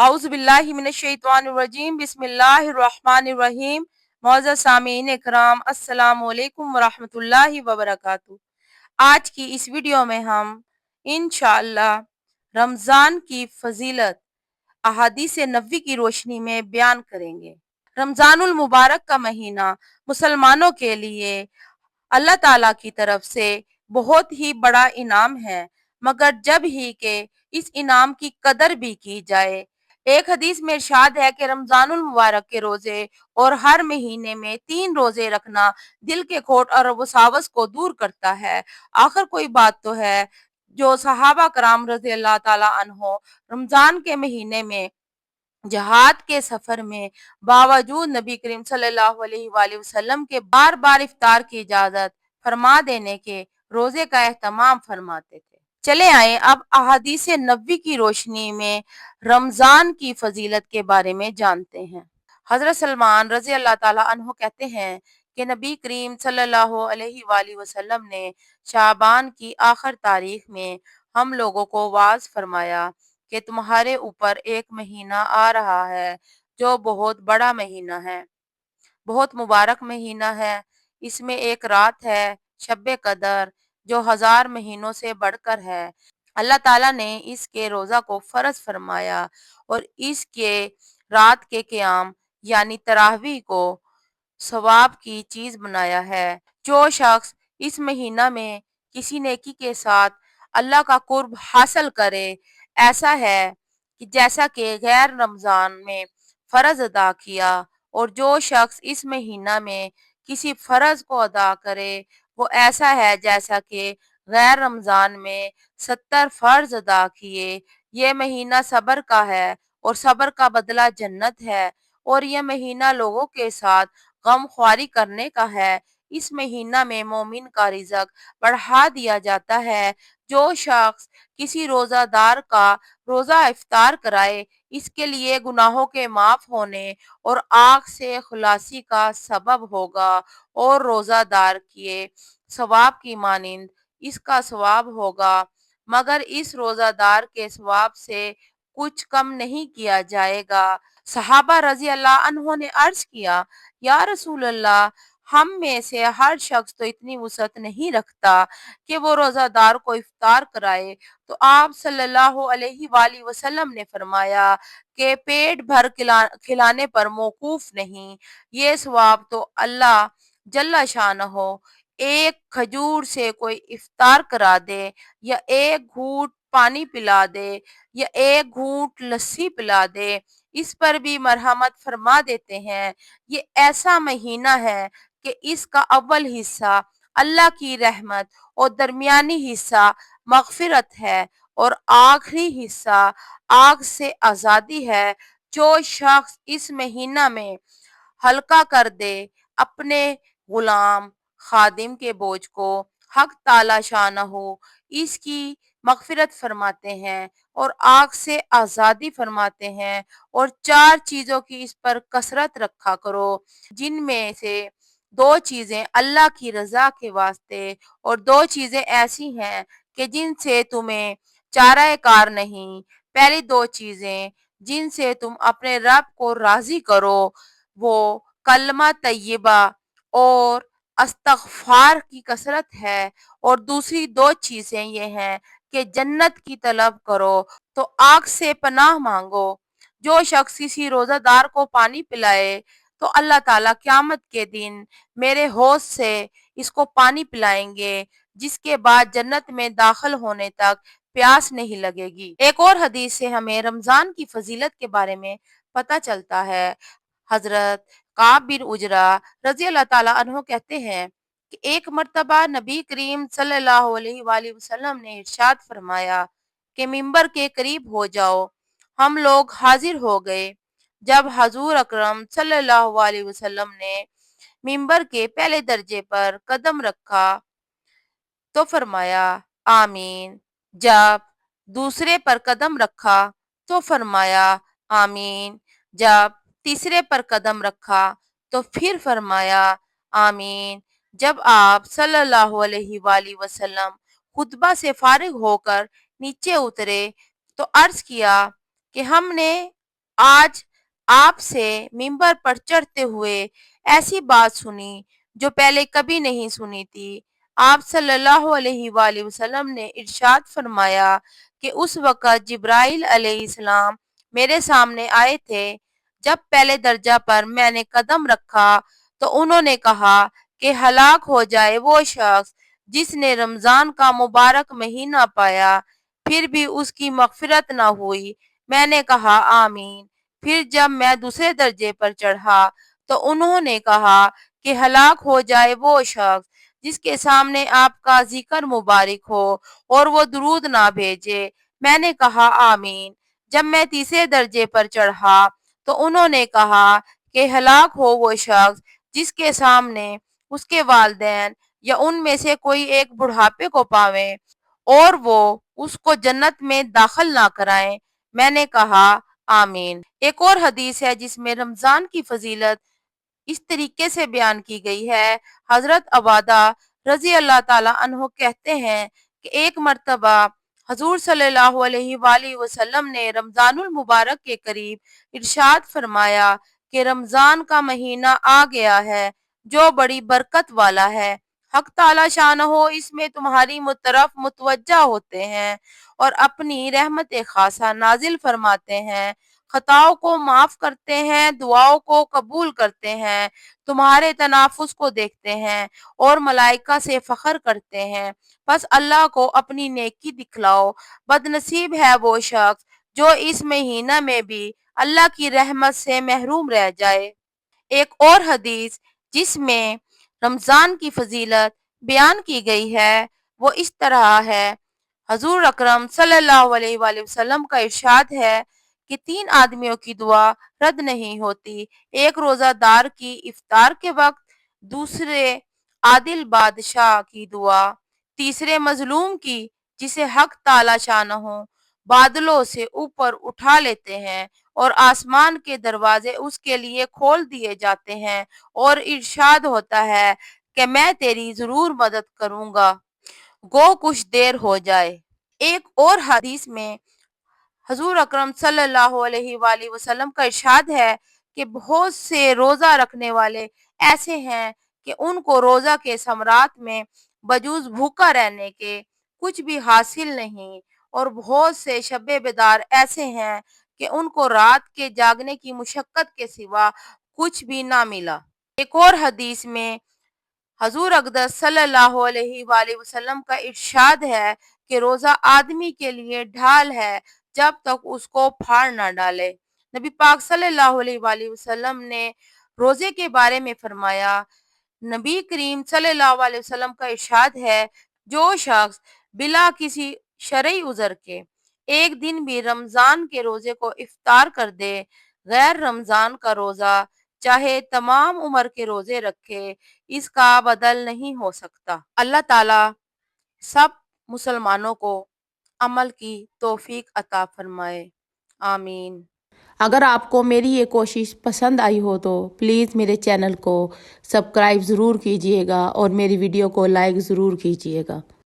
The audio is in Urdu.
اعوذ باللہ من الشیطان الرجیم بسم اللہ الرحمن الرحیم۔ معزز سامعین اکرام، السلام علیکم ورحمۃ اللہ وبرکاتہ۔ آج کی اس ویڈیو میں ہم انشاءاللہ رمضان کی فضیلت احادیث نبوی کی روشنی میں بیان کریں گے۔ رمضان المبارک کا مہینہ مسلمانوں کے لیے اللہ تعالیٰ کی طرف سے بہت ہی بڑا انعام ہے، مگر جب ہی کہ اس انعام کی قدر بھی کی جائے۔ ایک حدیث میں ارشاد ہے کہ رمضان المبارک کے روزے اور ہر مہینے میں 3 روزے رکھنا دل کے کھوٹ اور وساوس کو دور کرتا ہے۔ آخر کوئی بات تو ہے جو صحابہ کرام رضی اللہ تعالیٰ عنہ رمضان کے مہینے میں جہاد کے سفر میں باوجود نبی کریم صلی اللہ علیہ وآلہ وسلم کے بار بار افطار کی اجازت فرما دینے کے روزے کا اہتمام فرماتے تھے۔ چلے آئیں اب احادیث نبوی کی روشنی میں رمضان کی فضیلت کے بارے میں جانتے ہیں۔ حضرت سلمان رضی اللہ تعالیٰ عنہ کہتے ہیں کہ نبی کریم صلی اللہ علیہ وآلہ وسلم نے شعبان کی آخر تاریخ میں ہم لوگوں کو واعظ فرمایا کہ تمہارے اوپر ایک مہینہ آ رہا ہے جو بہت بڑا مہینہ ہے، بہت مبارک مہینہ ہے۔ اس میں ایک رات ہے شب قدر جو 1000 مہینوں سے بڑھ کر ہے۔ اللہ تعالیٰ نے اس کے روزہ کو فرض فرمایا اور اس کے رات کے قیام یعنی تراویح کو ثواب کی چیز بنایا ہے۔ جو شخص اس مہینہ میں کسی نیکی کے ساتھ اللہ کا قرب حاصل کرے، ایسا ہے کہ جیسا کہ غیر رمضان میں فرض ادا کیا، اور جو شخص اس مہینہ میں کسی فرض کو ادا کرے وہ ایسا ہے جیسا کہ غیر رمضان میں 70 فرض ادا کیے۔ یہ مہینہ صبر کا ہے اور صبر کا بدلہ جنت ہے، اور یہ مہینہ لوگوں کے ساتھ غم خواری کرنے کا ہے۔ اس مہینہ میں مومن کا رزق بڑھا دیا جاتا ہے۔ جو شخص کسی روزہ دار کا روزہ افطار کرائے، اس کے لیے گناہوں کے معاف ہونے اور آگ سے خلاصی کا سبب ہوگا، اور روزہ دار کیے ثواب کی مانند اس کا ثواب ہوگا، مگر اس روزہ دار کے ثواب سے کچھ کم نہیں کیا جائے گا۔ صحابہ رضی اللہ عنہ نے عرض کیا، یا رسول اللہ، ہم میں سے ہر شخص تو اتنی وسعت نہیں رکھتا کہ وہ روزہ دار کو افطار کرائے۔ تو آپ صلی اللہ علیہ وآلہ وسلم نے فرمایا کہ پیٹ بھر کھلانے پر موقوف نہیں، یہ ثواب تو اللہ جل شانہ ایک کھجور سے کوئی افطار کرا دے، یا ایک گھونٹ پانی پلا دے، یا ایک گھونٹ لسی پلا دے، اس پر بھی مرحمت فرما دیتے ہیں۔ یہ ایسا مہینہ ہے کہ اس کا اول حصہ اللہ کی رحمت اور درمیانی حصہ مغفرت ہے، اور آخری حصہ آگ سے آزادی ہے۔ جو شخص اس مہینہ میں ہلکا کر دے اپنے غلام خادم کے بوجھ کو، حق تعالی شانہ اس کی مغفرت فرماتے ہیں اور آگ سے آزادی فرماتے ہیں۔ اور 4 چیزوں کی اس پر کثرت رکھا کرو، جن میں سے 2 چیزیں اللہ کی رضا کے واسطے، اور 2 چیزیں ایسی ہیں کہ جن سے تمہیں چارہ کار نہیں۔ پہلی 2 چیزیں جن سے تم اپنے رب کو راضی کرو وہ کلمہ طیبہ اور استغفار کی کثرت ہے، اور دوسری 2 چیزیں یہ ہیں کہ جنت کی طلب کرو تو آگ سے پناہ مانگو۔ جو شخص کسی روزہ دار کو پانی پلائے تو اللہ تعالیٰ قیامت کے دن میرے حوض سے اس کو پانی پلائیں گے، جس کے بعد جنت میں داخل ہونے تک پیاس نہیں لگے گی۔ ایک اور حدیث سے ہمیں رمضان کی فضیلت کے بارے میں پتہ چلتا ہے۔ حضرت کعب بن عجرہ رضی اللہ تعالیٰ عنہ کہتے ہیں کہ ایک مرتبہ نبی کریم صلی اللہ علیہ وآلہ وسلم نے ارشاد فرمایا کہ ممبر کے قریب ہو جاؤ۔ ہم لوگ حاضر ہو گئے۔ جب حضور اکرم صلی اللہ علیہ وسلم نے ممبر کے پہلے درجے پر قدم رکھا تو فرمایا آمین۔ جب دوسرے پر قدم رکھا تو فرمایا آمین۔ جب تیسرے پر قدم رکھا تو پھر فرمایا آمین۔ جب آپ صلی اللہ علیہ وآلہ وسلم خطبہ سے فارغ ہو کر نیچے اترے تو عرض کیا کہ ہم نے آج آپ سے ممبر پر چڑھتے ہوئے ایسی بات سنی جو پہلے کبھی نہیں سنی تھی۔ آپ صلی اللہ علیہ وآلہ وسلم نے ارشاد فرمایا کہ اس وقت جبرائیل علیہ السلام میرے سامنے آئے تھے۔ جب پہلے درجہ پر میں نے قدم رکھا تو انہوں نے کہا کہ ہلاک ہو جائے وہ شخص جس نے رمضان کا مبارک مہینہ پایا پھر بھی اس کی مغفرت نہ ہوئی۔ میں نے کہا آمین۔ پھر جب میں دوسرے درجے پر چڑھا تو انہوں نے کہا کہ ہلاک ہو جائے وہ شخص جس کے سامنے آپ کا ذکر مبارک ہو اور وہ درود نہ بھیجے۔ میں نے کہا آمین۔ جب میں تیسرے درجے پر چڑھا تو انہوں نے کہا کہ ہلاک ہو وہ شخص جس کے سامنے اس کے والدین یا ان میں سے کوئی ایک بڑھاپے کو پاویں اور وہ اس کو جنت میں داخل نہ کرائیں۔ میں نے کہا آمین۔ ایک اور حدیث ہے جس میں رمضان کی فضیلت اس طریقے سے بیان کی گئی ہے۔ حضرت عبادہ رضی اللہ تعالیٰ عنہ کہتے ہیں کہ ایک مرتبہ حضور صلی اللہ علیہ وآلہ وسلم نے رمضان المبارک کے قریب ارشاد فرمایا کہ رمضان کا مہینہ آ گیا ہے جو بڑی برکت والا ہے۔ حق تعالی شانہ اس میں تمہاری طرف متوجہ ہوتے ہیں اور اپنی رحمت خاصہ نازل فرماتے ہیں، خطاؤں کو معاف کرتے ہیں، دعاؤں کو قبول کرتے ہیں، تمہارے تنافس کو دیکھتے ہیں اور ملائکہ سے فخر کرتے ہیں۔ بس اللہ کو اپنی نیکی دکھلاؤ۔ بد نصیب ہے وہ شخص جو اس مہینہ میں بھی اللہ کی رحمت سے محروم رہ جائے۔ ایک اور حدیث جس میں رمضان کی فضیلت بیان کی گئی ہے وہ اس طرح ہے۔ حضور اکرم صلی اللہ علیہ وآلہ وسلم کا ارشاد ہے کہ 3 آدمیوں کی دعا رد نہیں ہوتی، ایک روزہ دار کی افطار کے وقت، دوسرے عادل بادشاہ کی دعا، تیسرے مظلوم کی جسے حق تعالی شانہ بادلوں سے اوپر اٹھا لیتے ہیں اور آسمان کے دروازے اس کے لیے کھول دیے جاتے ہیں اور ارشاد ہوتا ہے کہ میں تیری ضرور مدد کروں گا گو کچھ دیر ہو جائے۔ ایک اور حدیث میں حضور اکرم صلی اللہ علیہ وآلہ وسلم کا ارشاد ہے کہ بہت سے روزہ رکھنے والے ایسے ہیں کہ ان کو روزہ کے ثمرات میں بجوز بھوکا رہنے کے کچھ بھی حاصل نہیں، اور بہت سے شب بیدار ایسے ہیں کہ ان کو رات کے جاگنے کی مشقت کے سوا کچھ بھی نہ ملا۔ ایک اور حدیث میں حضور اقدس صلی اللہ علیہ وآلہ وسلم کا ارشاد ہے کہ روزہ آدمی کے لیے ڈھال ہے جب تک اس کو پھاڑ نہ ڈالے۔ نبی پاک صلی اللہ علیہ وآلہ وسلم نے روزے کے بارے میں فرمایا، نبی کریم صلی اللہ علیہ وسلم کا ارشاد ہے، جو شخص بلا کسی شرعی عذر کے ایک دن بھی رمضان کے روزے کو افطار کر دے، غیر رمضان کا روزہ چاہے تمام عمر کے روزے رکھے، اس کا بدل نہیں ہو سکتا۔ اللہ تعالیٰ سب مسلمانوں کو عمل کی توفیق عطا فرمائے، آمین۔ اگر آپ کو میری یہ کوشش پسند آئی ہو تو پلیز میرے چینل کو سبسکرائب ضرور کیجیے گا اور میری ویڈیو کو لائک ضرور کیجیے گا۔